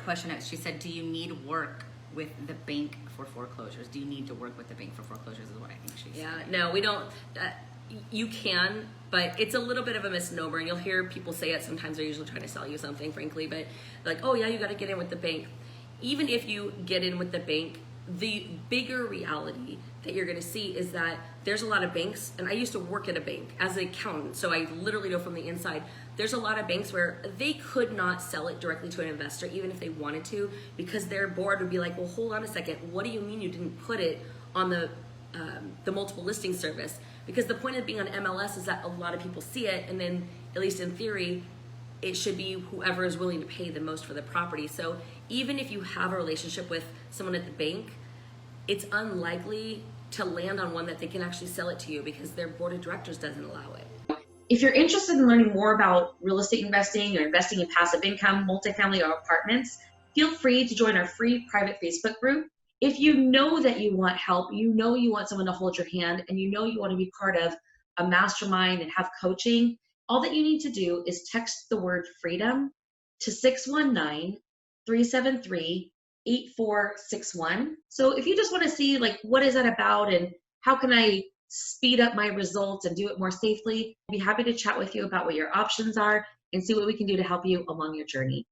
question. She said, do you need work with the bank for foreclosures? Do you need to work with the bank for foreclosures is what I think she said. Yeah, no, we don't. You can, but it's a little bit of a misnomer. And you'll hear people say it sometimes. They're usually trying to sell you something, frankly. But like, oh, yeah, you got to get in with the bank. Even if you get in with the bank, the bigger reality that you're going to see is that there's a lot of banks. And I used to work at a bank as an accountant, so I literally know from the inside. There's a lot of banks where they could not sell it directly to an investor, even if they wanted to, because their board would be like, well, hold on a second. What do you mean you didn't put it on the multiple listing service? Because the point of being on MLS is that a lot of people see it, and then, at least in theory, it should be whoever is willing to pay the most for the property. So even if you have a relationship with someone at the bank, it's unlikely to land on one that they can actually sell it to you because their board of directors doesn't allow it. If you're interested in learning more about real estate investing or investing in passive income, multifamily, or apartments, feel free to join our free private Facebook group. If you know that you want help, you know you want someone to hold your hand, and you know you want to be part of a mastermind and have coaching, all that you need to do is text the word freedom to 619-373-8461. So if you just want to see like what is that about and how can I speed up my results and do it more safely, I'd be happy to chat with you about what your options are and see what we can do to help you along your journey.